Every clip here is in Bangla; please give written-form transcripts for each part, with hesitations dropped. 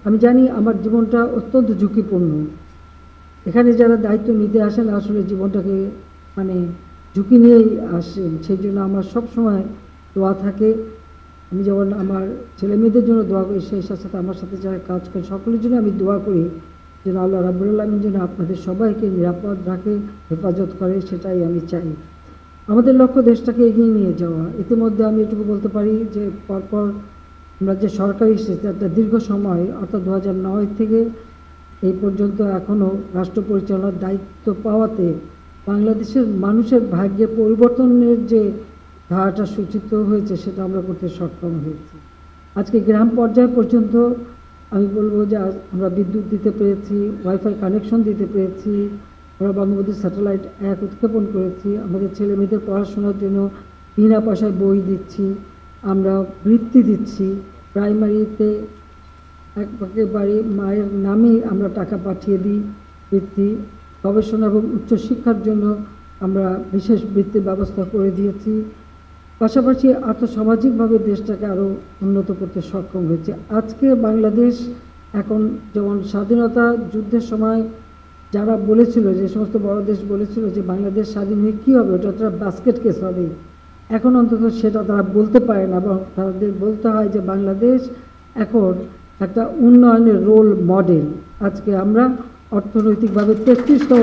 আমি জানি আমার জীবনটা অত্যন্ত ঝুঁকিপূর্ণ। এখানে যারা দায়িত্ব নিতে আসেন আসলে জীবনটাকে মানে ঝুঁকি নিয়েই আসেন, সেই জন্য আমার সবসময় দোয়া থাকে। আমি যেমন আমার ছেলে মেয়েদের জন্য দোয়া করি, সেই সাথে সাথে আমার সাথে যারা কাজ করে সকলের জন্য আমি দোয়া করি যেন আল্লাহ রাব্বুল আলামিন যেন আপনাদের সবাইকে নিরাপদ রাখে, হেফাজত করে, সেটাই আমি চাই। আমাদের লক্ষ্য দেশটাকে এগিয়ে নিয়ে যাওয়া। ইতিমধ্যে আমি এটুকু বলতে পারি যে পরপর আমরা যে সরকারি একটা দীর্ঘ সময় অর্থাৎ 2009 থেকে এই পর্যন্ত এখনও রাষ্ট্র পরিচালনার দায়িত্ব পাওয়াতে বাংলাদেশের মানুষের ভাগ্যে পরিবর্তনের যে ধারাটা সূচিত হয়েছে সেটা আমরা করতে সক্ষম হয়েছি। আজকে গ্রাম পর্যায় পর্যন্ত আমি বলবো যে আমরা বিদ্যুৎ দিতে পেরেছি, ওয়াইফাই কানেকশন দিতে পেরেছি, আমরা বঙ্গবন্ধু স্যাটেলাইট 1 উৎক্ষেপণ করেছি, আমাদের ছেলে মেয়েদের পড়াশোনার জন্য বিনা পয়সায় বই দিচ্ছি, আমরা বৃত্তি দিচ্ছি, প্রাইমারিতে একেবারে মায়ের নামে আমরা টাকা পাঠিয়ে দিই বৃত্তি, গবেষণা এবং উচ্চশিক্ষার জন্য আমরা বিশেষ বৃত্তির ব্যবস্থা করে দিয়েছি। পাশাপাশি আর্থসামাজিকভাবে দেশটাকে আরও উন্নত করতে সক্ষম হয়েছে। আজকে বাংলাদেশ এখন যেমন স্বাধীনতা যুদ্ধের সময় যারা বলেছিল, যে সমস্ত বড় দেশ বলেছিল যে বাংলাদেশ স্বাধীন হয়ে কী হবে, ওটা একটা বাস্কেট কেস হবে, এখন অন্তত সেটা তারা বলতে পারে না, এবং তাদের বলতে হয় যে বাংলাদেশ এখন একটা উন্নয়নের রোল মডেল। আজকে আমরা অর্থনৈতিকভাবে 33তম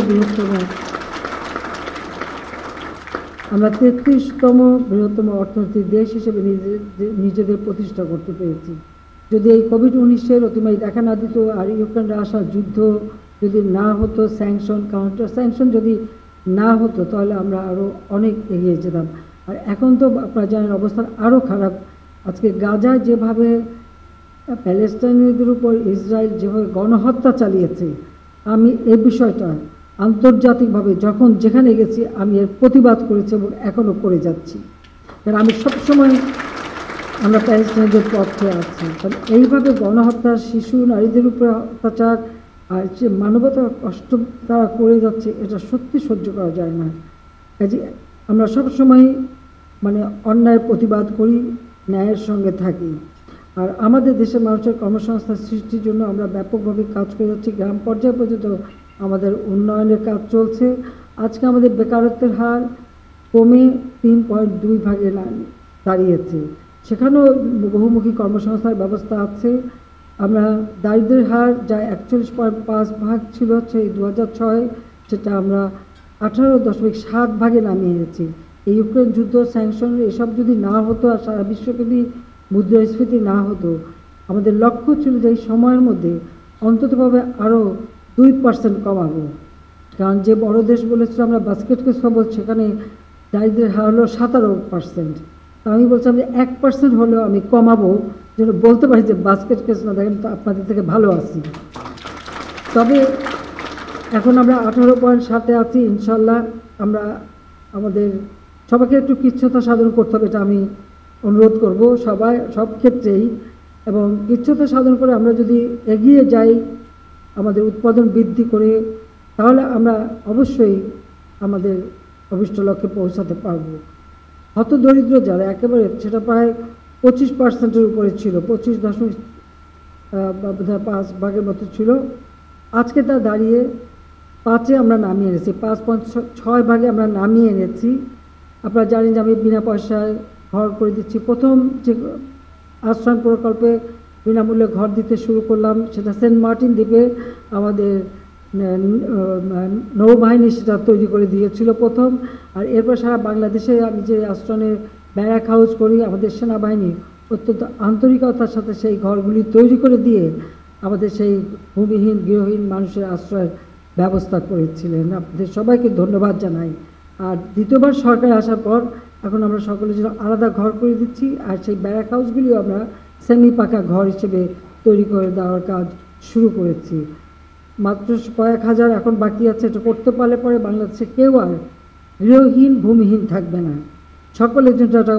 বৃহত্তম অর্থনৈতিক দেশ হিসেবে নিজেদের প্রতিষ্ঠা করতে পেরেছি। যদি এই কোভিড-19 অতিমারি দেখা না দিত, আর ইউক্রেন রাশিয়ার যুদ্ধ যদি না হতো, স্যাংশন কাউন্টার স্যাংশন যদি না হতো, তাহলে আমরা আরও অনেক এগিয়ে যেতাম। আর এখন তো আপনারা জানেন অবস্থা আরও খারাপ। আজকে গাজায় যেভাবে প্যালেস্টাইনিদের উপর ইসরায়েল যেভাবে গণহত্যা চালিয়েছে, আমি এই বিষয়টা আন্তর্জাতিকভাবে যখন যেখানে গেছি আমি এর প্রতিবাদ করেছি এবং এখনও করে যাচ্ছি। কারণ আমি সবসময় আমরা প্যালেস্টাইনিদের পক্ষে আছি। কারণ এইভাবে গণহত্যা, শিশু নারীদের উপরে অত্যাচার আর যে মানবতার কষ্ট তারা করে যাচ্ছে, এটা সত্যি সহ্য করা যায় না। কাজে আমরা সবসময় অন্যায়ের প্রতিবাদ করি, ন্যায়ের সঙ্গে থাকি। আর আমাদের দেশের মানুষের কর্মসংস্থান সৃষ্টির জন্য আমরা ব্যাপকভাবে কাজ করে যাচ্ছি। গ্রাম পর্যায় পর্যন্ত আমাদের উন্নয়নের কাজ চলছে। আজকে আমাদের বেকারত্বের হার কমে 3.2 দাঁড়িয়েছে, সেখানেও বহুমুখী কর্মসংস্থানের ব্যবস্থা আছে। আমরা দারিদ্র্যের হার যা 41.5 ছিল সেই 2006, সেটা আমরা 18.7 নামিয়ে এনেছি। এই ইউক্রেন যুদ্ধ, স্যাংশন এসব যদি না হতো আর সারা বিশ্বব্যাপী মুদ্রাস্ফীতি না হতো, আমাদের লক্ষ্য ছিল যে এই সময়ের মধ্যে অন্ততভাবে আরও 2% কমাবো। কারণ যে বড় দেশ বলেছিল আমরা বাস্কেট কেস পাবো, সেখানে দারিদ্র্যের হার হলো 17%। তা আমি বলছিলাম যে 1% হলেও আমি কমাবো, যেন বলতে পারি যে বাস্কেট কেস না, দেখেন তো আপনাদের থেকে ভালো আছি। তবে এখন আমরা 18.7 আছি। ইনশাল্লাহ আমরা আমাদের সবাইকে একটু কৃচ্ছ্রতা সাধন করতে হবে, এটা আমি অনুরোধ করব সব ক্ষেত্রেই। এবং কৃচ্ছ্রতা সাধন করে আমরা যদি এগিয়ে যাই আমাদের উৎপাদন বৃদ্ধি করে, তাহলে আমরা অবশ্যই আমাদের অভিষ্ট লক্ষ্যে পৌঁছাতে পারব। হতদরিদ্র যারা একেবারে, সেটা প্রায় 25%-এর উপরে ছিল, 25.5 মতো ছিল। আজকে তা দাঁড়িয়ে 5-এ আমরা নামিয়ে এনেছি, 5.6 আমরা নামিয়ে এনেছি। আপনারা জানেন যে আমি বিনা পয়সায় ঘর করে দিচ্ছি। প্রথম যে আশ্রয় প্রকল্পে বিনামূল্যে ঘর দিতে শুরু করলাম, সেটা সেন্ট মার্টিন দ্বীপে আমাদের নৌবাহিনী সেটা তৈরি করে দিয়েছিল প্রথম। আর এরপর সারা বাংলাদেশে আমি যে আশ্রয়ের ব্যারাক হাউস করি, আমাদের সেনাবাহিনী অত্যন্ত আন্তরিকতার সাথে সেই ঘরগুলি তৈরি করে দিয়ে আমাদের সেই ভূমিহীন গৃহহীন মানুষের আশ্রয়ের ব্যবস্থা করেছিলেন। আপনাদের সবাইকে ধন্যবাদ জানাই। আর দ্বিতীয়বার সরকার আসার পর এখন আমরা সকলের জন্য আলাদা ঘর করে দিচ্ছি, আর সেই ব্যারাক হাউসগুলিও আমরা সেমি পাকা ঘর হিসেবে তৈরি করে দেওয়ার কাজ শুরু করেছি। মাত্র কয়েক হাজার এখন বাকি আছে। এটা করতে পারলে পরে বাংলাদেশে কেউ আর গৃহহীন ভূমিহীন থাকবে না। সকলের জন্য একটা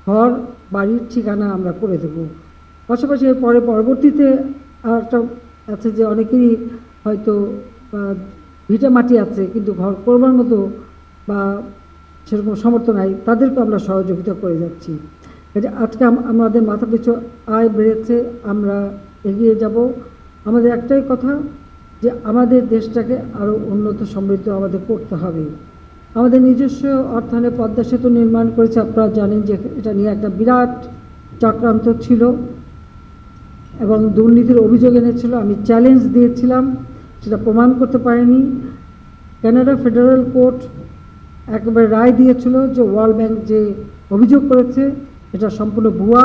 ঘর, বাড়ির ঠিকানা আমরা করে দেব। পাশাপাশি পরবর্তীতে আর একটা আছে যে অনেকেরই হয়তো ভিটা মাটি আছে কিন্তু ঘর করবার মতো বা সেরকম সামর্থ্য নাই, তাদেরকে আমরা সহযোগিতা করে যাচ্ছি। আজকে আমাদের মাথাপিছু আয় বেড়েছে, আমরা এগিয়ে যাব। আমাদের একটাই কথা যে আমাদের দেশটাকে আরও উন্নত সমৃদ্ধ আমাদের করতে হবে। আমাদের নিজস্ব অর্থায়নে পদ্মা সেতু নির্মাণ করেছে, আপনারা জানেন যে এটা নিয়ে একটা বিরাট চক্রান্ত ছিল এবং দুর্নীতির অভিযোগ এনেছিল। আমি চ্যালেঞ্জ দিয়েছিলাম, সেটা প্রমাণ করতে পারেনি। কানাডা ফেডারেল কোর্ট একেবারে রায় দিয়েছিল যে ওয়ার্ল্ড ব্যাংক যে অভিযোগ করেছে এটা সম্পূর্ণ ভুয়া,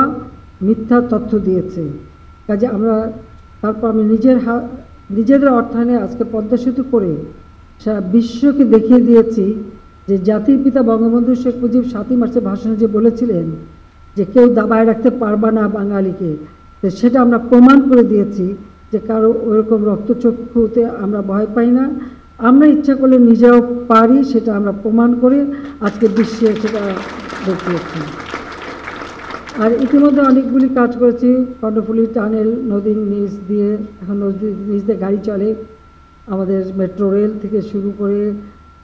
মিথ্যা তথ্য দিয়েছে। কাজে আমরা তারপর আমি নিজেদের অর্থায়নে আজকে পদ্মা সেতু করে সারা বিশ্বকে দেখিয়ে দিয়েছি যে জাতির পিতা বঙ্গবন্ধু শেখ মুজিব 7ই মার্চের ভাষণে যে বলেছিলেন যে কেউ দাবায় রাখতে পারবা না বাঙালিকে, তো সেটা আমরা প্রমাণ করে দিয়েছি যে কারো ওরকম রক্তচক্ষুতে আমরা ভয় পাই না। আমরা ইচ্ছা করলে নিজেরাও পারি, সেটা আমরা প্রমাণ করে আজকে বিশ্বে সেটা দেখিয়েছি। আর ইতিমধ্যে অনেকগুলি কাজ করেছি। কর্ণফুলী টানেল নদীর নিচ দিয়ে, এখন নদীর নিচ দিয়ে গাড়ি চলে, আমাদের মেট্রো রেল থেকে শুরু করে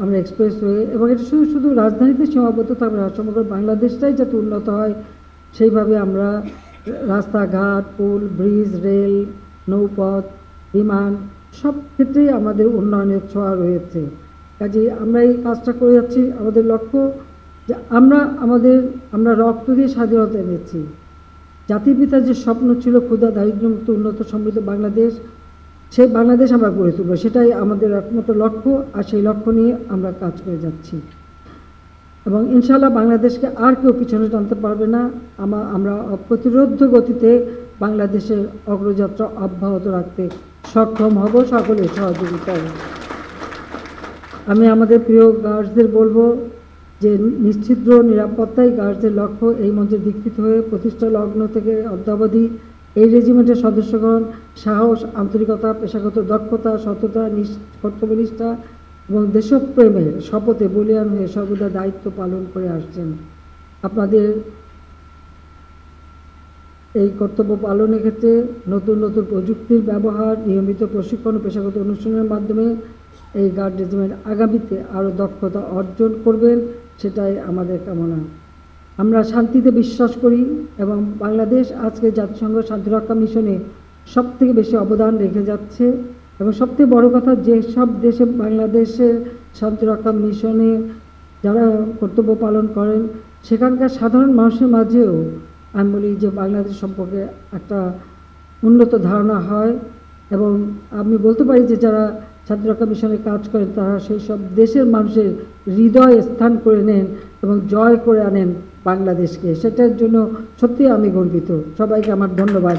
আমরা এক্সপ্রেসওয়ে, এবং এটা শুধু রাজধানীতে সীমাবদ্ধ থাকবে না, সমগ্র বাংলাদেশটাই যাতে উন্নত হয় সেইভাবে আমরা রাস্তাঘাট, পুল, ব্রিজ, রেল, নৌপথ, বিমান সব ক্ষেত্রেই আমাদের উন্নয়নের ছোঁয়া রয়েছে। কাজেই আমরা এই কাজটা করে যাচ্ছি। আমাদের লক্ষ্য যে আমরা রক্ত দিয়ে স্বাধীনতা এনেছি। জাতির পিতার যে স্বপ্ন ছিল ক্ষুধা দারিদ্র্যমুক্ত উন্নত সমৃদ্ধ বাংলাদেশ, সেই বাংলাদেশ আমরা গড়ে তুলব, সেটাই আমাদের একমাত্র লক্ষ্য। আর সেই লক্ষ্য নিয়ে আমরা কাজ করে যাচ্ছি এবং ইনশাআল্লাহ বাংলাদেশকে আর কেউ পিছনে টানতে পারবে না। আমরা অপ্রতিরোধ্য গতিতে বাংলাদেশের অগ্রযাত্রা অব্যাহত রাখতে সক্ষম হব সকলের সহযোগিতায়। আমি আমাদের প্রিয় গার্ডসদের বলবো যে নিশ্চিদ্র নিরাপত্তাই গার্ডসদের লক্ষ্য। এই মঞ্চে দীক্ষিত হয়ে প্রতিষ্ঠা লগ্ন থেকে অদ্যাবধি এই রেজিমেন্টের সদস্যগণ সাহস, আন্তরিকতা, পেশাগত দক্ষতা, সততা, কর্তব্যনিষ্ঠা এবং দেশপ্রেমের শপথে বলীয়ান হয়ে সর্বদা দায়িত্ব পালন করে আসছেন। আপনাদের এই কর্তব্য পালনের ক্ষেত্রে নতুন নতুন প্রযুক্তির ব্যবহার, নিয়মিত প্রশিক্ষণ ও পেশাগত অনুষ্ঠানের মাধ্যমে এই গার্ড রেজিমেন্ট আগামীতে আরও দক্ষতা অর্জন করবেন, সেটাই আমাদের কামনা। আমরা শান্তিতে বিশ্বাস করি এবং বাংলাদেশ আজকে জাতিসংঘ শান্তিরক্ষা মিশনে সবথেকে বেশি অবদান রেখে যাচ্ছে এবং সবথেকে বড় কথা, যে সব দেশে বাংলাদেশের শান্তিরক্ষা মিশনে যারা কর্তব্য পালন করেন সেখানকার সাধারণ মানুষের মাঝেও আমি বলি যে বাংলাদেশ সম্পর্কে একটা উন্নত ধারণা হয় এবং আমি বলতে পারি যে যারা শান্তিরক্ষা মিশনে কাজ করেন তারা সেই সব দেশের মানুষের হৃদয়ে স্থান করে নেন এবং জয় করে আনেন বাংলাদেশকে। সেটার জন্য সত্যি আমি গর্বিত। সবাইকে আমার ধন্যবাদ।